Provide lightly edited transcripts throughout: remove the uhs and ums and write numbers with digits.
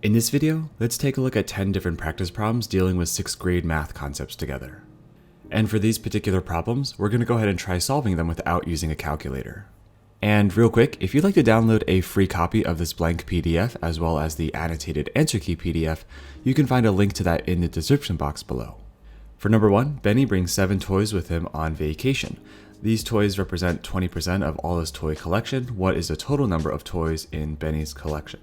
In this video, let's take a look at 10 different practice problems dealing with 6th grade math concepts together. And for these particular problems, we're going to go ahead and try solving them without using a calculator. And real quick, if you'd like to download a free copy of this blank PDF as well as the annotated answer key PDF, you can find a link to that in the description box below. For number 1, Benny brings 7 toys with him on vacation. These toys represent 20% of all his toy collection. What is the total number of toys in Benny's collection?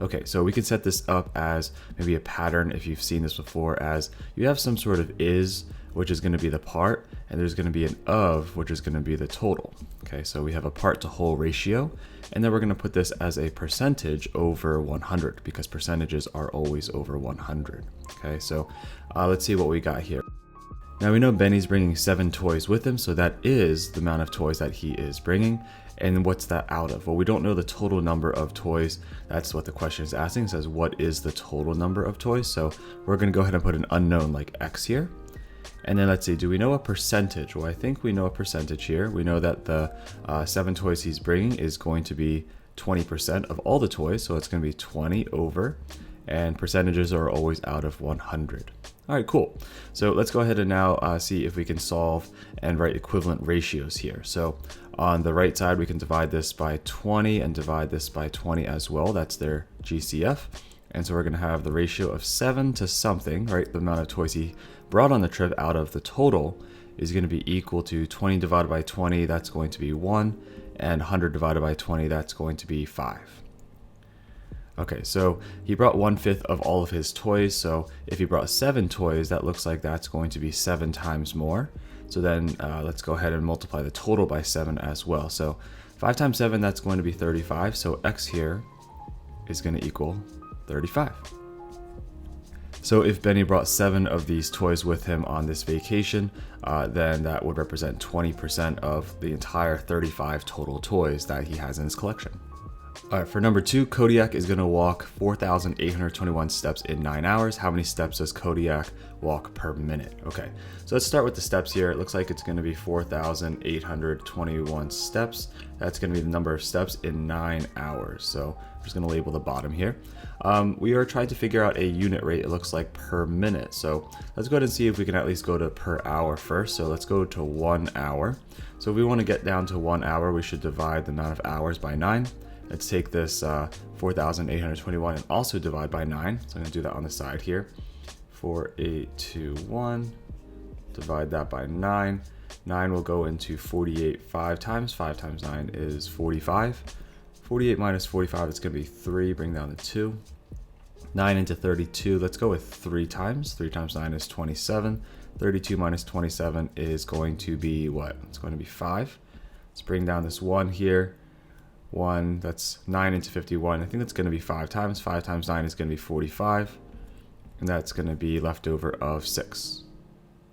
Okay, so we can set this up as maybe a pattern if you've seen this before, as you have some sort of is, which is going to be the part, and there's going to be an of, which is going to be the total. Okay, so we have a part to whole ratio, and then we're going to put this as a percentage over 100 because percentages are always over 100. Okay, so let's see what we got here. Now we know Benny's bringing 7 toys with him, so that is the amount of toys that he is bringing. And what's that out of? Well, we don't know the total number of toys. That's what the question is asking. It says, what is the total number of toys? So we're going to go ahead and put an unknown like X here. And then let's see, do we know a percentage? Well, I think we know a percentage here. We know that the 7 toys he's bringing is going to be 20% of all the toys. So it's going to be 20 over, and percentages are always out of 100. All right, cool. So let's go ahead and now see if we can solve and write equivalent ratios here. So on the right side, we can divide this by 20 and divide this by 20 as well. That's their GCF. And so we're going to have the ratio of 7 to something, right? The amount of toys he brought on the trip out of the total is going to be equal to 20 divided by 20, that's going to be 1, and 100 divided by 20, that's going to be 5. Okay, so he brought 1/5 of all of his toys, so if he brought 7 toys, that looks like that's going to be 7 times more. So then let's go ahead and multiply the total by 7 as well. So 5 times 7, that's going to be 35, so X here is going to equal 35. So if Benny brought 7 of these toys with him on this vacation, then that would represent 20% of the entire 35 total toys that he has in his collection. All right, for number 2, Kodiak is going to walk 4,821 steps in 9 hours. How many steps does Kodiak walk per minute? Okay, so let's start with the steps here. It looks like it's going to be 4,821 steps. That's going to be the number of steps in 9 hours. So I'm just going to label the bottom here. We are trying to figure out a unit rate, it looks like per minute. So let's go ahead and see if we can at least go to per hour first. So let's go to 1 hour. So if we want to get down to 1 hour, we should divide the amount of hours by 9. Let's take this 4,821 and also divide by 9. So I'm going to do that on the side here. 4,821, divide that by 9. 9 will go into 48 5 times. 5 times 9 is 45. 48 minus 45, it's going to be 3. Bring down the 2. 9 into 32, let's go with 3 times. 3 times 9 is 27. 32 minus 27 is going to be what? It's going to be 5. Let's bring down this 1 here. 1, that's 9 into 51. I think that's going to be 5 times. 5 times 9 is going to be 45. And that's going to be leftover of 6.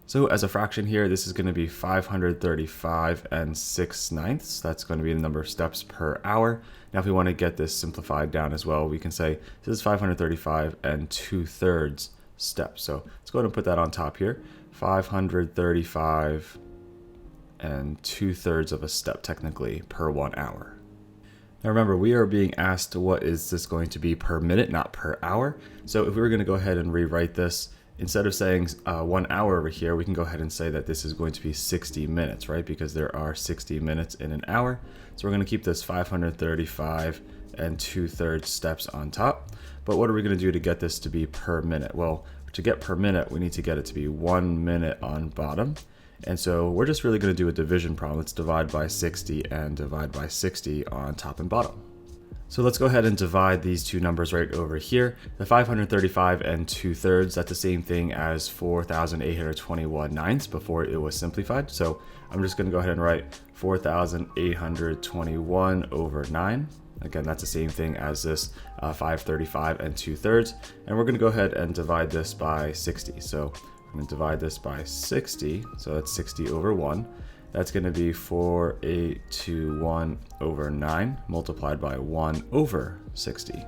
So as a fraction here, this is going to be 535 and 6/9. That's going to be the number of steps per hour. Now, if we want to get this simplified down as well, we can say this is 535 and 2/3 steps. So let's go ahead and put that on top here. 535 and 2/3 of a step technically per 1 hour. Now remember, we are being asked what is this going to be per minute, not per hour. So if we were going to go ahead and rewrite this, instead of saying 1 hour over here, we can go ahead and say that this is going to be 60 minutes, right? Because there are 60 minutes in an hour. So we're going to keep this 535 and 2/3 steps on top. But what are we going to do to get this to be per minute? Well, to get per minute, we need to get it to be 1 minute on bottom. And so we're just really going to do a division problem. Let's divide by 60 and divide by 60 on top and bottom. So let's go ahead and divide these two numbers right over here. The 535 and 2/3, that's the same thing as 4,821 ninths before it was simplified. So I'm just going to go ahead and write 4,821 over 9. Again, that's the same thing as this 535 and 2/3. And we're going to go ahead and divide this by 60. So I'm going to divide this by 60. So that's 60 over 1. That's going to be 4,821 over 9 multiplied by 1 over 60.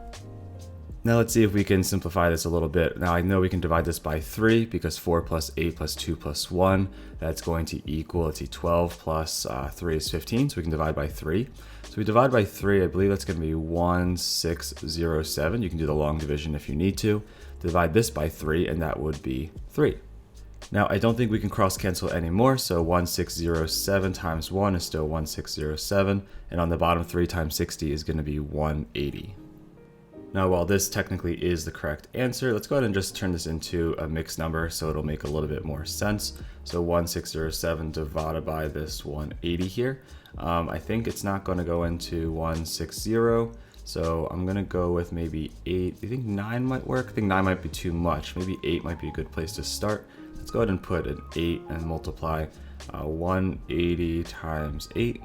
Now let's see if we can simplify this a little bit. Now I know we can divide this by 3 because 4 plus 8 plus 2 plus 1, that's going to equal, let's see, 12 plus 3 is 15, so we can divide by 3. So we divide by 3, I believe that's going to be 1607. You can do the long division if you need to. Divide this by 3, and that would be 3. Now, I don't think we can cross cancel anymore, so 1607 times 1 is still 1607, and on the bottom 3 times 60 is going to be 180. Now, while this technically is the correct answer, let's go ahead and just turn this into a mixed number so it'll make a little bit more sense. So 1607 divided by this 180 here. I think it's not going to go into 160, so I'm going to go with maybe 8. I think 9 might work. I think 9 might be too much. Maybe 8 might be a good place to start. Let's go ahead and put an 8 and multiply 180 times 8.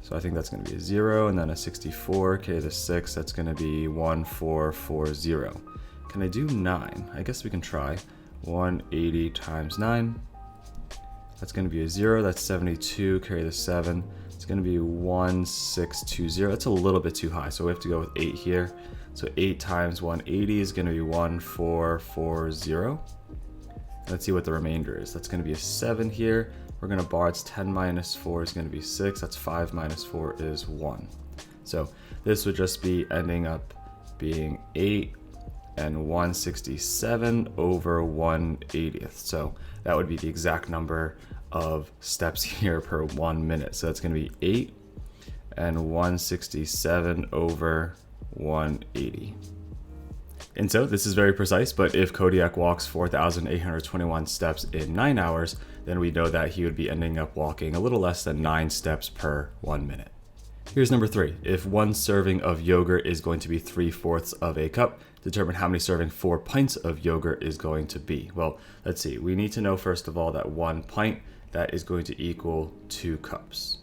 So I think that's going to be a 0, and then a 64, okay, the 6, that's going to be 1440. Can I do 9? I guess we can try. 180 times 9. That's going to be a 0, that's 72, carry the 7. It's going to be 1620. That's a little bit too high, so we have to go with 8 here. So 8 times 180 is going to be 1440. Let's see what the remainder is. That's going to be a 7 here. We're going to bar, it's 10 minus 4 is going to be 6. That's 5 minus 4 is 1. So this would just be ending up being 8 and 167 over 1/80th. So that would be the exact number of steps here per 1 minute. So that's going to be 8 and 167 over 180. And so this is very precise, but if Kodiak walks 4,821 steps in 9 hours, then we know that he would be ending up walking a little less than 9 steps per 1 minute. Here's number 3. If 1 serving of yogurt is going to be 3/4 of a cup, determine how many serving 4 pints of yogurt is going to be. Well, let's see. We need to know first of all that 1 pint, that is going to equal 2 cups.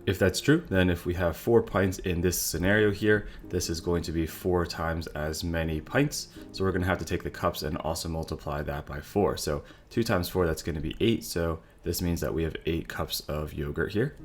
If that's true, then if we have 4 pints in this scenario here, this is going to be 4 times as many pints. So we're going to have to take the cups and also multiply that by 4. So 2 times 4, that's going to be 8. So this means that we have 8 cups of yogurt here.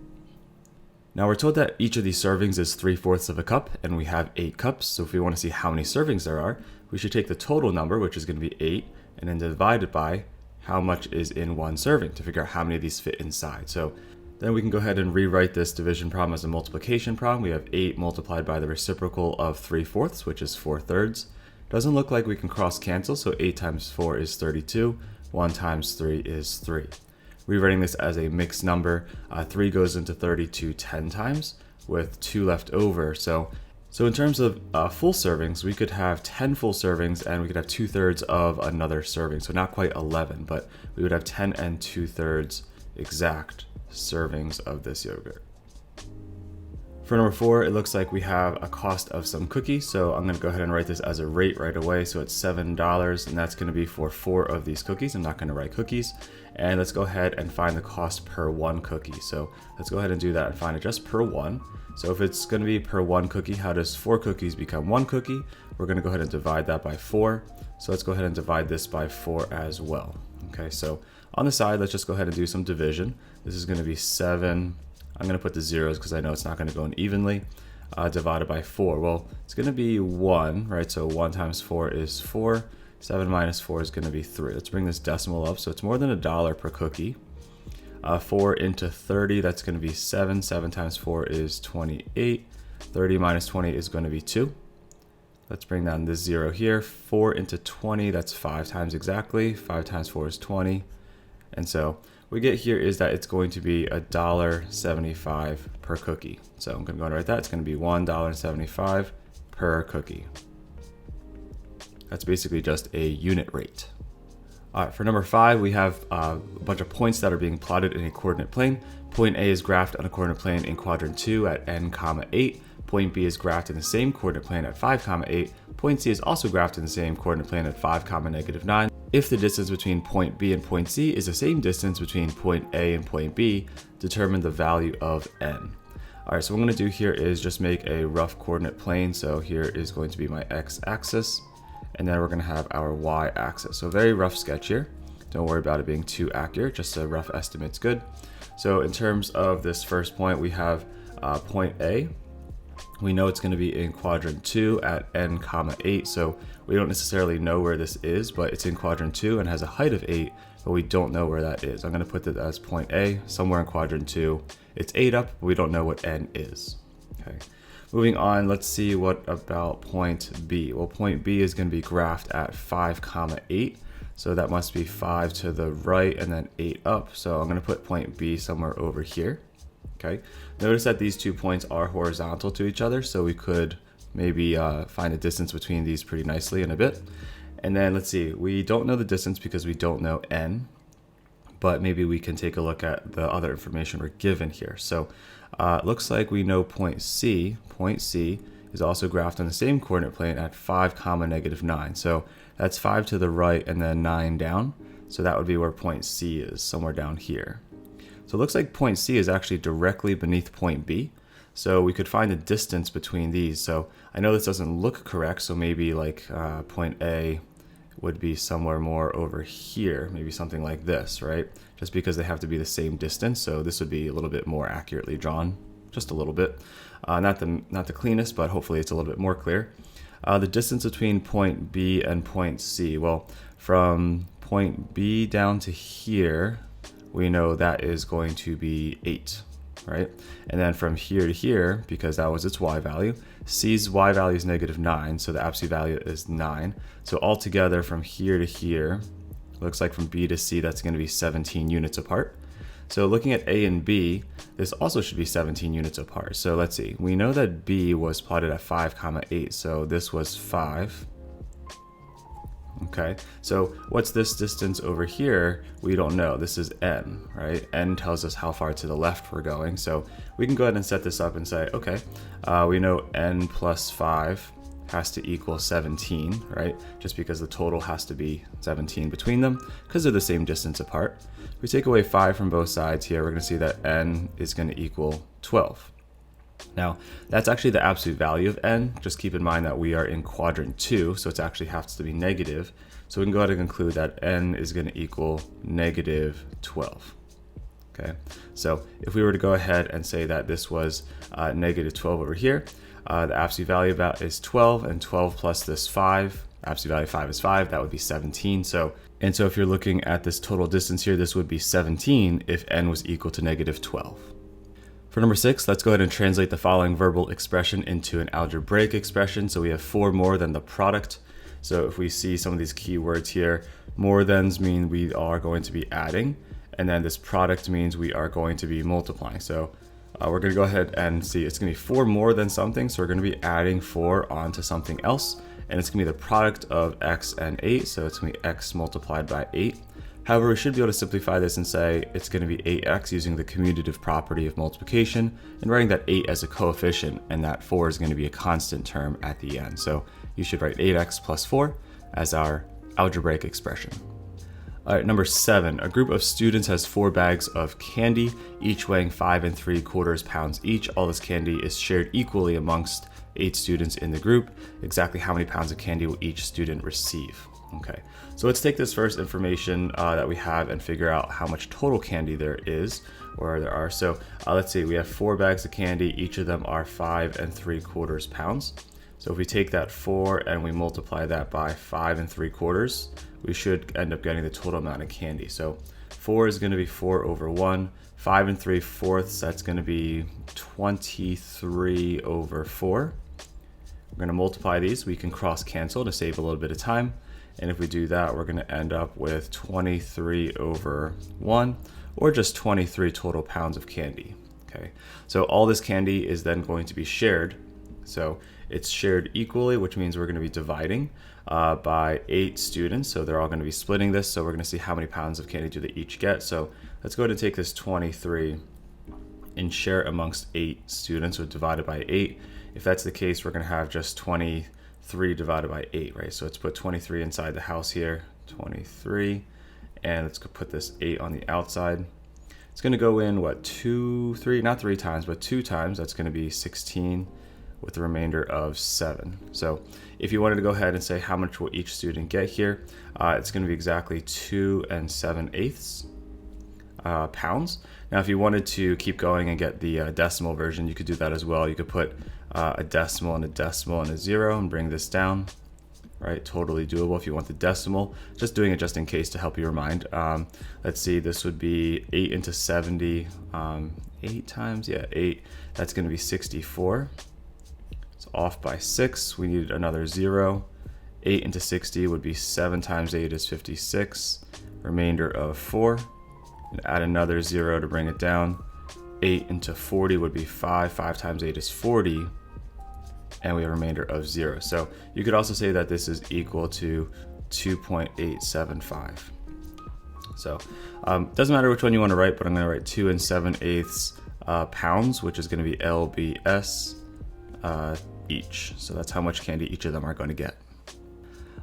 Now we're told that each of these servings is 3/4 of a cup, and we have 8 cups. So if we want to see how many servings there are, we should take the total number, which is going to be 8, and then divide it by how much is in 1 serving to figure out how many of these fit inside. So then we can go ahead and rewrite this division problem as a multiplication problem. We have 8 multiplied by the reciprocal of 3/4, which is 4/3. Doesn't look like we can cross cancel, so 8 times 4 is 32. 1 times 3 is 3. Rewriting this as a mixed number, 3 goes into 32 10 times with 2 left over. So in terms of full servings, we could have 10 full servings and we could have 2/3 of another serving. So not quite 11, but we would have 10 and 2/3 exact servings of this yogurt. For number 4, it looks like we have a cost of some cookies. So I'm going to go ahead and write this as a rate right away. So it's $7, and that's going to be for 4 of these cookies. I'm not going to write cookies. And let's go ahead and find the cost per 1 cookie. So let's go ahead and do that and find it just per 1. So if it's going to be per 1 cookie, how does 4 cookies become 1 cookie? We're going to go ahead and divide that by 4. So let's go ahead and divide this by 4 as well. Okay, so on the side, let's just go ahead and do some division. This is going to be 7. I'm going to put the zeros because I know it's not going to go in evenly. Divided by 4. Well, it's going to be 1, right? So 1 times 4 is 4. 7 minus 4 is going to be 3. Let's bring this decimal up. So it's more than $1 per cookie. 4 into 30, that's going to be 7. 7 times 4 is 28. 30 minus 20 is going to be 2. Let's bring down this 0 here. 4 into 20, that's 5 times exactly. 5 times 4 is 20. And so what we get here is that it's going to be $1.75 per cookie. So I'm going to go and write that. It's going to be $1.75 per cookie. That's basically just a unit rate. All right, for number 5, we have a bunch of points that are being plotted in a coordinate plane. Point A is graphed on a coordinate plane in quadrant 2 at n, 8. Point B is graphed in the same coordinate plane at 5, 8. Point C is also graphed in the same coordinate plane at 5, -9. If the distance between point B and point C is the same distance between point A and point B, determine the value of n. All right, so what I'm going to do here is just make a rough coordinate plane. So here is going to be my x-axis, and then we're going to have our y-axis. So very rough sketch here. Don't worry about it being too accurate, just a rough estimate's good. So in terms of this first point, we have point A. We know it's going to be in quadrant 2 at n, 8. So we don't necessarily know where this is, but it's in quadrant 2 and has a height of 8, but we don't know where that is. I'm going to put that as point A, somewhere in quadrant 2, it's 8 up, but we don't know what n is. Okay. Moving on, let's see what about point B. Well, point B is going to be graphed at 5, 8. So that must be 5 to the right and then 8 up. So I'm going to put point B somewhere over here. Okay. Notice that these 2 points are horizontal to each other, so we could maybe find a distance between these pretty nicely in a bit. And then let's see, we don't know the distance because we don't know n, but maybe we can take a look at the other information we're given here. So it looks like we know point C. Point C is also graphed on the same coordinate plane at 5, -9. So that's 5 to the right and then 9 down. So that would be where point C is, somewhere down here. So it looks like point C is actually directly beneath point B. So we could find the distance between these. So I know this doesn't look correct, so maybe like point A would be somewhere more over here, maybe something like this, right? Just because they have to be the same distance, so this would be a little bit more accurately drawn, just a little bit. Not the cleanest, but hopefully it's a little bit more clear. The distance between point B and point C, well, from point B down to here, we know that is going to be 8. Right? And then from here to here, because that was its y value, C's y value is -9, so the absolute value is 9. So altogether from here to here, looks like from B to C, that's going to be 17 units apart. So looking at A and B, this also should be 17 units apart. So let's see, we know that B was plotted at 5, 8, so this was 5. Okay, so what's this distance over here? We don't know. This is n, right? N tells us how far to the left we're going. So we can go ahead and set this up and say, okay, we know n plus 5 has to equal 17, right? Just because the total has to be 17 between them because they're the same distance apart. If we take away 5 from both sides here, we're going to see that n is going to equal 12. Now, that's actually the absolute value of n. Just keep in mind that we are in quadrant 2, so it actually has to be negative. So we can go ahead and conclude that n is going to equal -12. Okay, so if we were to go ahead and say that this was -12 over here, the absolute value of that is 12, and 12 plus this 5, absolute value of 5 is 5, that would be 17. So if you're looking at this total distance here, this would be 17 if n was equal to -12. For number 6, let's go ahead and translate the following verbal expression into an algebraic expression. So we have 4 more than the product. So if we see some of these key words here, more thans mean we are going to be adding, and then this product means we are going to be multiplying. So we're going to go ahead and see it's going to be 4 more than something, so we're going to be adding 4 onto something else, and it's going to be the product of x and 8, so it's going to be x multiplied by 8. However, we should be able to simplify this and say it's going to be 8x using the commutative property of multiplication and writing that 8 as a coefficient, and that 4 is going to be a constant term at the end. So you should write 8x plus 4 as our algebraic expression. All right, number 7, a group of students has 4 bags of candy, each weighing 5 3/4 pounds each. All this candy is shared equally amongst 8 students in the group. Exactly how many pounds of candy will each student receive? Okay, so let's take this first information that we have and figure out how much total candy there is, or there are. So let's see, we have 4 bags of candy. Each of them are 5 3/4 pounds. So if we take that 4 and we multiply that by 5 3/4, we should end up getting the total amount of candy. So 4 is going to be 4 over 1. 5 3/4, that's going to be 23 over 4. We're going to multiply these. We can cross cancel to save a little bit of time. And if we do that, we're going to end up with 23 over 1, or just 23 total pounds of candy. Okay, so all this candy is then going to be shared. So it's shared equally, which means we're going to be dividing by 8 students. So they're all going to be splitting this. So we're going to see how many pounds of candy do they each get. So let's go ahead and take this 23 and share it amongst 8 students, so divided by 8. If that's the case, we're going to have just 23 divided by 8, right? So let's put 23 inside the house here, 23, and let's go put this 8 on the outside. It's going to go in, what, 2, 3, not 3 times, but 2 times. That's going to be 16 with the remainder of 7. So if you wanted to go ahead and say how much will each student get here, it's going to be exactly 2 7/8 pounds. Now, if you wanted to keep going and get the decimal version, you could do that as well. You could put a decimal and a 0 and bring this down, right? Totally doable if you want the decimal. Just doing it just in case to help you remind. Let's see, this would be 8 into 70 8 times, yeah, 8, that's going to be 64. It's off by 6, we need another 0. 8 into 60 would be 7 times 8 is 56, remainder of 4. And add another 0 to bring it down. 8 into 40 would be 5, 5 times 8 is 40, and we have a remainder of 0. So you could also say that this is equal to 2.875. So doesn't matter which one you want to write, but I'm going to write 2 7/8 pounds, which is going to be lbs each. So that's how much candy each of them are going to get.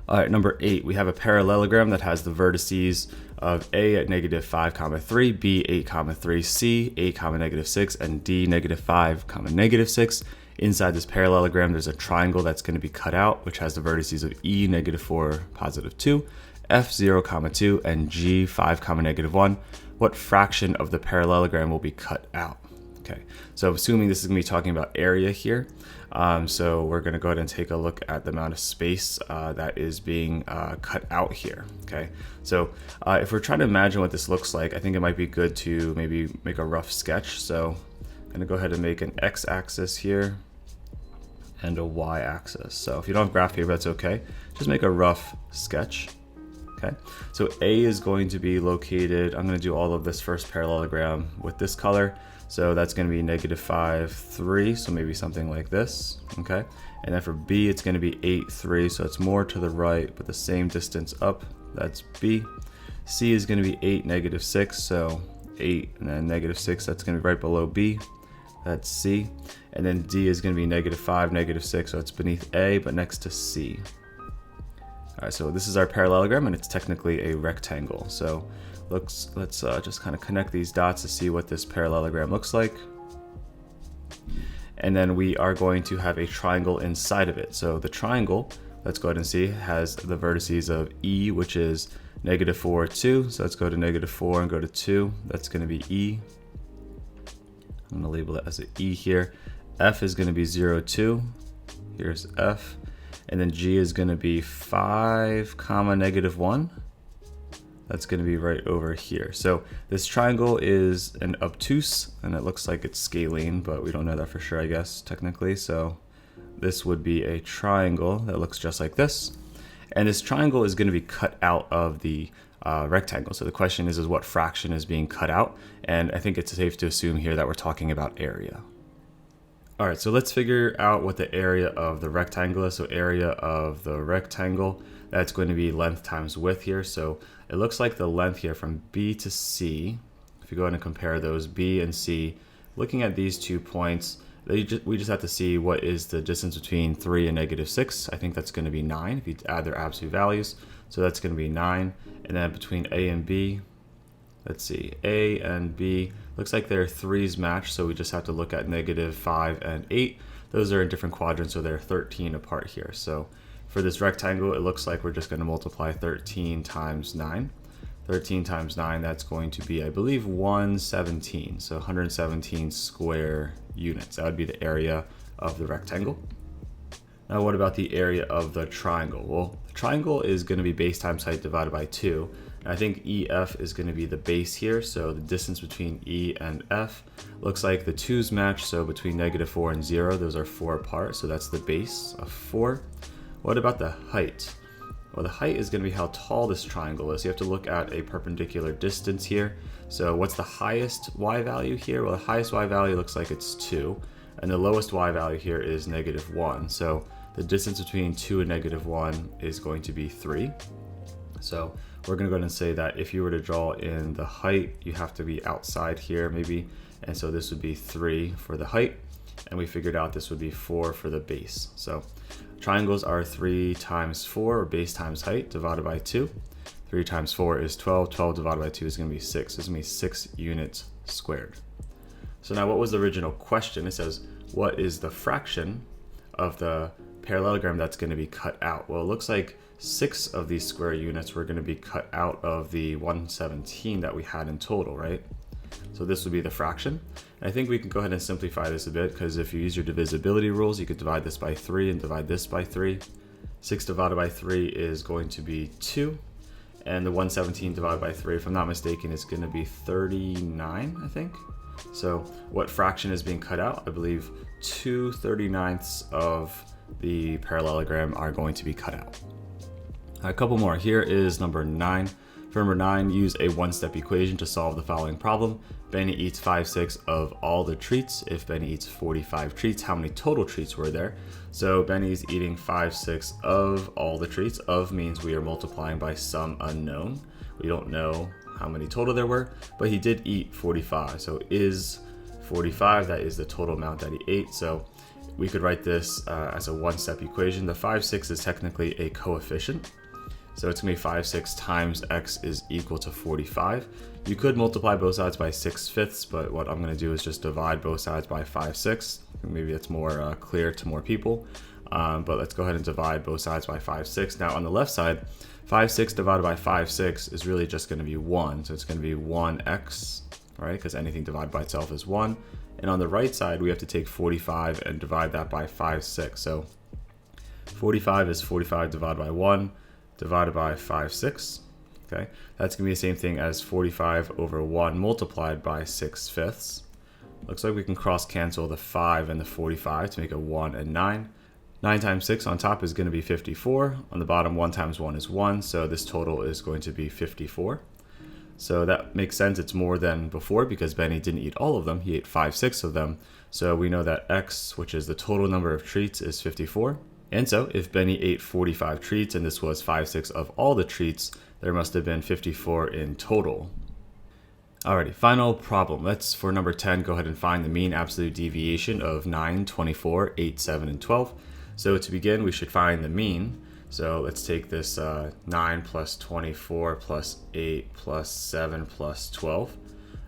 All right, number 8, we have a parallelogram that has the vertices of A at -5, 3, B 8, 3, C 8, -6, and D -5, -6. Inside this parallelogram, there's a triangle that's going to be cut out, which has the vertices of E -4, 2, F 0, 2, and G 5, -1. What fraction of the parallelogram will be cut out? Okay, so assuming this is going to be talking about area here, so we're going to go ahead and take a look at the amount of space that is being cut out here. Okay, so if we're trying to imagine what this looks like, I think it might be good to maybe make a rough sketch. So I'm going to go ahead and make an x-axis here and a y-axis. So if you don't have graph paper, that's okay. Just make a rough sketch. Okay, so A is going to be located, I'm going to do all of this first parallelogram with this color. So that's going to be -5, 3, so maybe something like this, okay? And then for B, it's going to be 8, 3, so it's more to the right, but the same distance up, that's B. C is going to be 8, -6, so 8 and then -6, that's going to be right below B, that's C. And then D is going to be -5, -6, so it's beneath A, but next to C. All right, so this is our parallelogram, and it's technically a rectangle. So let's just kind of connect these dots to see what this parallelogram looks like. And then we are going to have a triangle inside of it. So the triangle, let's go ahead and see, has the vertices of E, which is -4, 2. So let's go to -4 and go to 2. That's going to be E. I'm going to label it as an E here. F is going to be 0, 2. Here's F. And then G is going to be 5, -1. That's going to be right over here. So this triangle is an obtuse, and it looks like it's scalene, but we don't know that for sure, I guess, technically. So this would be a triangle that looks just like this. And this triangle is going to be cut out of the rectangle. So the question is what fraction is being cut out? And I think it's safe to assume here that we're talking about area. All right, so let's figure out what the area of the rectangle is. So area of the rectangle, that's going to be length times width here. So it looks like the length here from B to C, if you go ahead and compare those, B and C, looking at these 2 points, we just have to see what is the distance between 3 and -6. I think that's going to be 9 if you add their absolute values. So that's going to be 9. And then between A and B, let's see, A and B, looks like their 3's match, so we just have to look at -5 and 8. Those are in different quadrants, so they're 13 apart here. So for this rectangle, it looks like we're just going to multiply 13 times 9. 13 times 9, that's going to be, I believe, 117. So 117 square units. That would be the area of the rectangle. Now what about the area of the triangle? Well, the triangle is going to be base times height divided by 2. And I think EF is going to be the base here, so the distance between E and F looks like the 2's match, so between -4 and 0, those are 4 apart, so that's the base of 4. What about the height? Well, the height is going to be how tall this triangle is. You have to look at a perpendicular distance here. So what's the highest y value here? Well, the highest y value looks like it's 2, and the lowest y value here is -1. So the distance between 2 and -1 is going to be 3. So we're going to go ahead and say that if you were to draw in the height, you have to be outside here maybe. And so this would be 3 for the height. And we figured out this would be 4 for the base. So triangles are 3 times 4, or base times height, divided by 2. 3 times 4 is 12. 12 divided by 2 is going to be 6. It's going to be 6 units squared. So now what was the original question? It says, what is the fraction of the parallelogram that's going to be cut out? Well, it looks like 6 of these square units were going to be cut out of the 117 that we had in total, right? So this would be the fraction. And I think we can go ahead and simplify this a bit, because if you use your divisibility rules, you could divide this by 3 and divide this by 3. 6 divided by 3 is going to be 2. And the 117 divided by 3, if I'm not mistaken, is going to be 39, I think. So what fraction is being cut out? I believe 2/39 of the parallelogram are going to be cut out. A couple more. Here is number 9. For number 9, use a one-step equation to solve the following problem. Benny eats 5/6 of all the treats. If Benny eats 45 treats, how many total treats were there? So Benny's eating 5/6 of all the treats. Of means we are multiplying by some unknown. We don't know how many total there were, but he did eat 45. So is 45, that is the total amount that he ate. So we could write this as a one-step equation. The 5/6 is technically a coefficient. So it's going to be 5/6 times x is equal to 45. You could multiply both sides by 6/5, but what I'm going to do is just divide both sides by 5/6. Maybe that's more clear to more people. But let's go ahead and divide both sides by 5/6. Now on the left side, 5/6 divided by 5/6 is really just going to be 1. So it's going to be 1x, right? Because anything divided by itself is 1. And on the right side, we have to take 45 and divide that by 5/6. So 45 is 45 divided by 1. Divided by 5/6, okay? That's gonna be the same thing as 45 over 1 multiplied by 6/5. Looks like we can cross cancel the 5 and the 45 to make a 1 and 9. 9 times 6 on top is gonna be 54. On the bottom, 1 times 1 is 1, so this total is going to be 54. So that makes sense, it's more than before because Benny didn't eat all of them, he ate 5/6 of them. So we know that x, which is the total number of treats, is 54. And so if Benny ate 45 treats and this was 5/6 of all the treats, there must have been 54 in total. Alrighty, final problem. Let's, for number 10, go ahead and find the mean absolute deviation of 9, 24, 8, 7, and 12. So to begin, we should find the mean. So let's take this 9 plus 24 plus 8 plus 7 plus 12.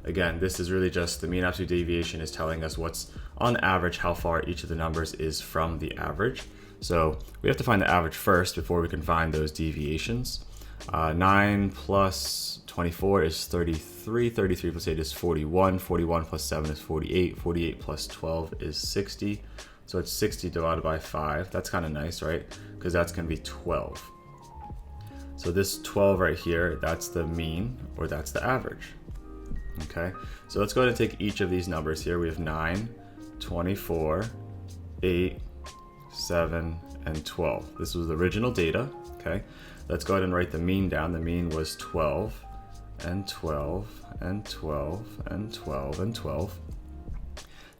Again, this is really just the mean absolute deviation is telling us what's on average, how far each of the numbers is from the average. So we have to find the average first before we can find those deviations. 9 plus 24 is 33, 33 plus 8 is 41, 41 plus 7 is 48, 48 plus 12 is 60. So it's 60 divided by 5. That's kind of nice, right? Because that's going to be 12. So this 12 right here, that's the mean, or that's the average. Okay, so let's go ahead and take each of these numbers here. We have 9, 24, 8, 7, and 12. This was the original data, okay? Let's go ahead and write the mean down. The mean was 12, and 12, and 12, and 12, and 12.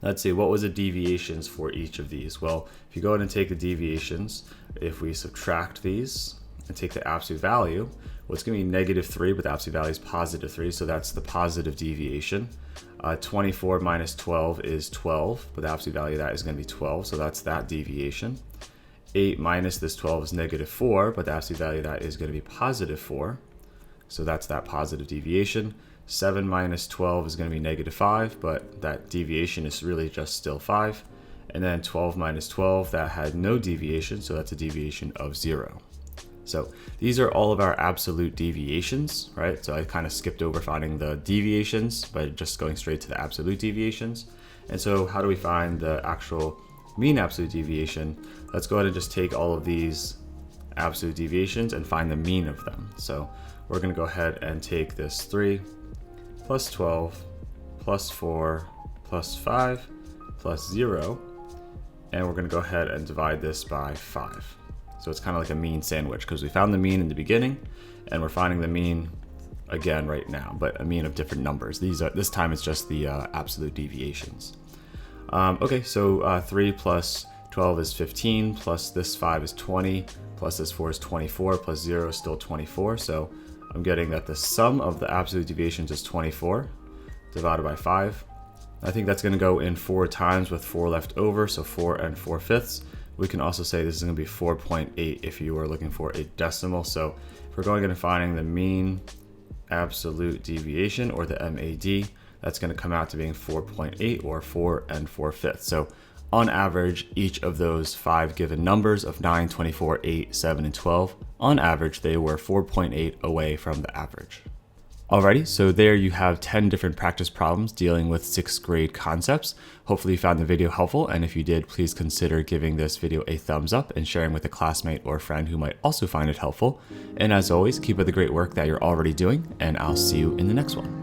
Let's see, what was the deviations for each of these? Well, if you go ahead and take the deviations, if we subtract these and take the absolute value, well, it's going to be -3, but the absolute value is +3, so that's the positive deviation. 24 minus 12 is 12, but the absolute value of that is going to be 12, so that's that deviation. 8 minus this 12 is -4, but the absolute value of that is going to be +4, so that's that positive deviation. 7 minus 12 is going to be -5, but that deviation is really just still 5. And then 12 minus 12, that had no deviation, so that's a deviation of 0. So these are all of our absolute deviations, right? So I kind of skipped over finding the deviations by just going straight to the absolute deviations. And so how do we find the actual mean absolute deviation? Let's go ahead and just take all of these absolute deviations and find the mean of them. So we're going to go ahead and take this 3 plus 12 plus 4 plus 5 plus 0, and we're going to go ahead and divide this by 5. So it's kind of like a mean sandwich because we found the mean in the beginning and we're finding the mean again right now, but a mean of different numbers. This time it's just the absolute deviations. Okay, so 3 plus 12 is 15, plus this 5 is 20, plus this 4 is 24, plus 0 is still 24. So I'm getting that the sum of the absolute deviations is 24 divided by 5. I think that's going to go in 4 times with 4 left over, so 4 and 4/5. We can also say this is going to be 4.8 if you are looking for a decimal. So if we're going and finding the mean absolute deviation, or the MAD, that's going to come out to being 4.8, or 4 and 4/5. So on average, each of those 5 given numbers of 9, 24, 8, 7, and 12, on average, they were 4.8 away from the average. Alrighty, so there you have 10 different practice problems dealing with 6th grade concepts. Hopefully you found the video helpful, and if you did, please consider giving this video a thumbs up and sharing with a classmate or friend who might also find it helpful. And as always, keep up the great work that you're already doing, and I'll see you in the next one.